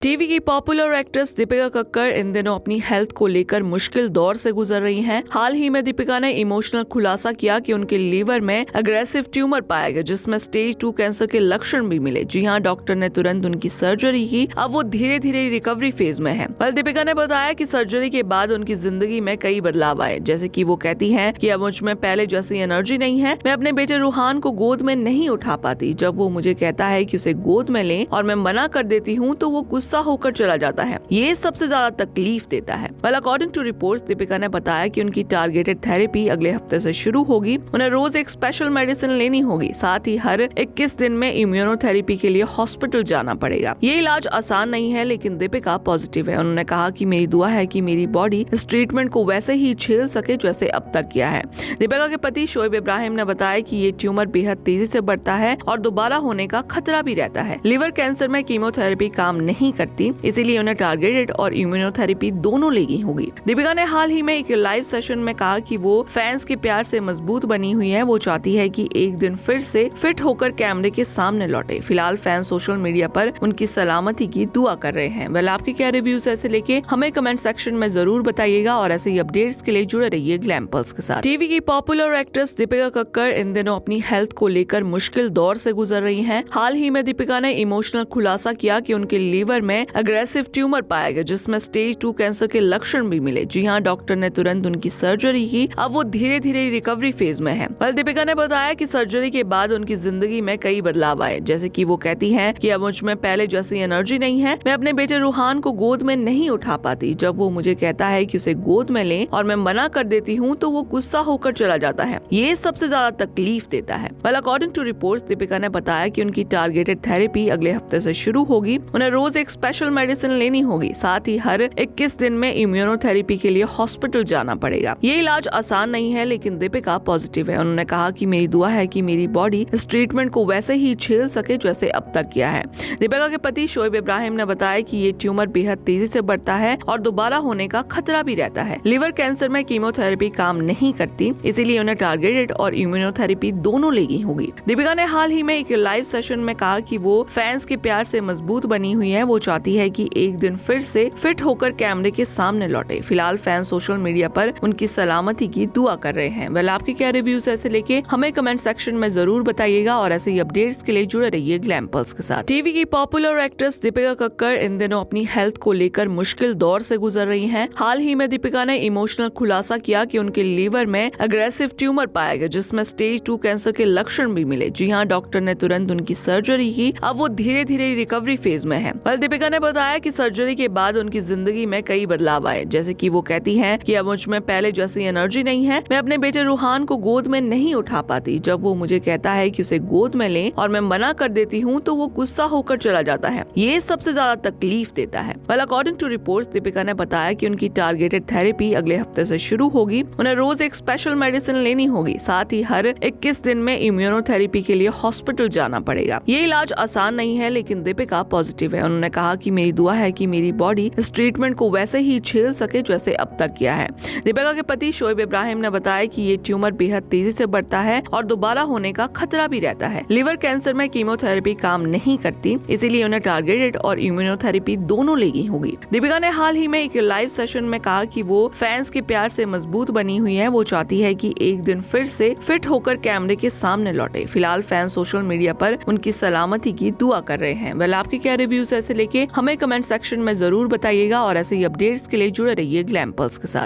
TV की popular actress Deepika Kakkar इन दिनों अपनी हेल्थ को लेकर मुश्किल दौर से गुजर रही हैं। हाल ही में दीपिका ने इमोशनल खुलासा किया कि उनके लीवर में अग्रेसिव ट्यूमर पाया गया, जिसमें स्टेज 2 कैंसर के लक्षण भी मिले। जी हां, डॉक्टर ने तुरंत उनकी सर्जरी की। अब वो धीरे धीरे रिकवरी फेज में है। वह दीपिका ने बताया कि सर्जरी के बाद उनकी जिंदगी में कई बदलाव आए, जैसे कि वो कहती हैं कि अब मुझ में पहले जैसी एनर्जी नहीं है। मैं अपने बेटे रूहान को गोद में नहीं उठा पाती। जब वो मुझे कहता है कि उसे गोद में लें और मैं मना कर देती हूँ तो वो गुस्सा होकर चला जाता है। ये सबसे ज्यादा तकलीफ देता है। Well, according to reports, Deepika ने बताया कि उनकी टारगेटेड थेरेपी अगले हफ्ते से शुरू होगी। उन्हें रोज एक स्पेशल मेडिसिन लेनी होगी। साथ ही हर 21 दिन में इम्यूनोथेरेपी के लिए हॉस्पिटल जाना पड़ेगा। ये इलाज आसान नहीं है, लेकिन दीपिका पॉजिटिव है। उन्होंने कहा कि मेरी दुआ है कि मेरी बॉडी इस ट्रीटमेंट को वैसे ही झेल सके जैसे अब तक किया है। दीपिका के पति शोएब इब्राहिम ने बताया कि ये ट्यूमर बेहद तेजी से बढ़ता है और दोबारा होने का खतरा भी रहता है। लिवर कैंसर में कीमोथेरेपी काम नहीं करती, इसीलिए उन्हें टारगेटेड और इम्यूनोथेरेपी दोनों लेनी होगी। दीपिका ने हाल ही में एक लाइव सेशन में कहा कि वो फैंस के प्यार से मजबूत बनी हुई है। वो चाहती है कि एक दिन फिर से फिट होकर कैमरे के सामने लौटे। फिलहाल फैंस सोशल मीडिया पर उनकी सलामती की दुआ कर रहे हैं। वेल, आपके क्या रिव्यूज ऐसे लेके हमें कमेंट सेक्शन में जरूर बताइएगा और ऐसे ही अपडेट्स के लिए जुड़े रहिए ग्लैम पल्स के साथ। टीवी की पॉपुलर एक्ट्रेस दीपिका कक्कर इन दिनों अपनी हेल्थ को लेकर मुश्किल दौर से गुजर रही हैं। हाल ही में दीपिका ने इमोशनल खुलासा किया कि उनके लीवर में अग्रेसिव ट्यूमर पाया गया, जिसमें स्टेज 2 कैंसर के लक्षण भी मिले। जी हां, डॉक्टर ने तुरंत उनकी सर्जरी की। अब वो धीरे धीरे रिकवरी फेज में है। वेल, दीपिका ने बताया कि सर्जरी के बाद उनकी जिंदगी में कई बदलाव आए, जैसे कि वो कहती हैं कि अब मुझ में पहले जैसी एनर्जी नहीं है। मैं अपने बेटे रूहान को गोद में नहीं उठा पाती। जब वो मुझे कहता है कि उसे गोद में लें और मैं मना कर देती हूँ तो वो गुस्सा होकर चला जाता है। ये सबसे ज्यादा तकलीफ देता है। Well, according to reports, Deepika ने बताया कि उनकी टारगेटेड थेरेपी अगले हफ्ते से शुरू होगी। उन्हें रोज एक स्पेशल मेडिसिन लेनी होगी। साथ ही हर 21 दिन में इम्यूनोथेरेपी के लिए हॉस्पिटल जाना पड़ेगा। ये इलाज आसान नहीं है, लेकिन दीपिका पॉजिटिव है। उन्होंने कहा कि मेरी दुआ है कि मेरी बॉडी इस ट्रीटमेंट को वैसे ही झेल सके जैसे अब तक किया है। दीपिका के पति शोएब इब्राहिम ने बताया कि ये ट्यूमर बेहद तेजी से बढ़ता है और दोबारा होने का खतरा भी रहता है। लिवर कैंसर में कीमोथेरेपी काम नहीं करती, इसीलिए उन्हें टारगेटेड और इम्यूनोथेरेपी दोनों लेनी होगी। दीपिका ने हाल ही में एक लाइव सेशन में कहा कि वो फैंस के प्यार से मजबूत बनी हुई है। वो चाहती है कि एक दिन फिर से फिट होकर कैमरे के सामने लौटे। फिलहाल फैंस सोशल मीडिया पर उनकी सलामती की दुआ कर रहे हैं। वेल, आपके क्या रिव्यूज ऐसे लेके हमें कमेंट सेक्शन में जरूर बताइएगा और ऐसे ही अपडेट्स के लिए जुड़े रहिए ग्लैम पल्स के साथ। टीवी की पॉपुलर एक्ट्रेस दीपिका कक्कर इन दिनों अपनी हेल्थ को लेकर मुश्किल दौर से गुजर रही हैं। हाल ही में दीपिका ने इमोशनल खुलासा किया कि उनके लीवर में अग्रेसिव ट्यूमर पाया गया, जिसमें स्टेज 2 कैंसर के लक्षण भी मिले। जी हां, डॉक्टर ने तुरंत उनकी सर्जरी की। अब वो धीरे धीरे रिकवरी फेज में है। वेल, दीपिका ने बताया कि सर्जरी के बाद उनकी जिंदगी में कई बदलाव आए, जैसे कि वो कहती हैं कि अब मुझ में पहले जैसी एनर्जी नहीं है। मैं अपने बेटे रूहान को गोद में नहीं उठा पाती। जब वो मुझे कहता है कि उसे गोद में लें और मैं मना कर देती हूँ तो वो गुस्सा होकर चला जाता है। ये सबसे ज्यादा तकलीफ देता है। Well, according to reports, Deepika ने बताया कि उनकी टारगेटेड थेरेपी अगले हफ्ते से शुरू होगी। उन्हें रोज एक स्पेशल मेडिसिन लेनी होगी। साथ ही हर 21 दिन में इम्यूनोथेरेपी के लिए हॉस्पिटल जाना पड़ेगा। ये इलाज आसान नहीं है, लेकिन दीपिका पॉजिटिव है। उन्होंने कहा कि मेरी दुआ है कि मेरी बॉडी इस ट्रीटमेंट को वैसे ही झेल सके जैसे अब तक किया है। दीपिका के पति शोएब इब्राहिम ने बताया कि ये ट्यूमर बेहद तेजी से बढ़ता है और दोबारा होने का खतरा भी रहता है। लिवर कैंसर में कीमोथेरेपी काम नहीं करती, इसीलिए उन्हें टारगेटेड और इम्यूनोथेरेपी दोनों लेनी होगी। दीपिका ने हाल ही में एक लाइव सेशन में कहा कि वो फैंस के प्यार से मजबूत बनी हुई है। वो चाहती है कि एक दिन फिर से फिट होकर कैमरे के सामने लौटे। फिलहाल फैंस सोशल मीडिया पर उनकी सलामती की दुआ कर रहे हैं। वेल, आपके क्या रिव्यूज ऐसे लेके हमें कमेंट सेक्शन में जरूर बताइएगा और ऐसे ही अपडेट्स के लिए जुड़े रहिए ग्लैम पल्स के साथ।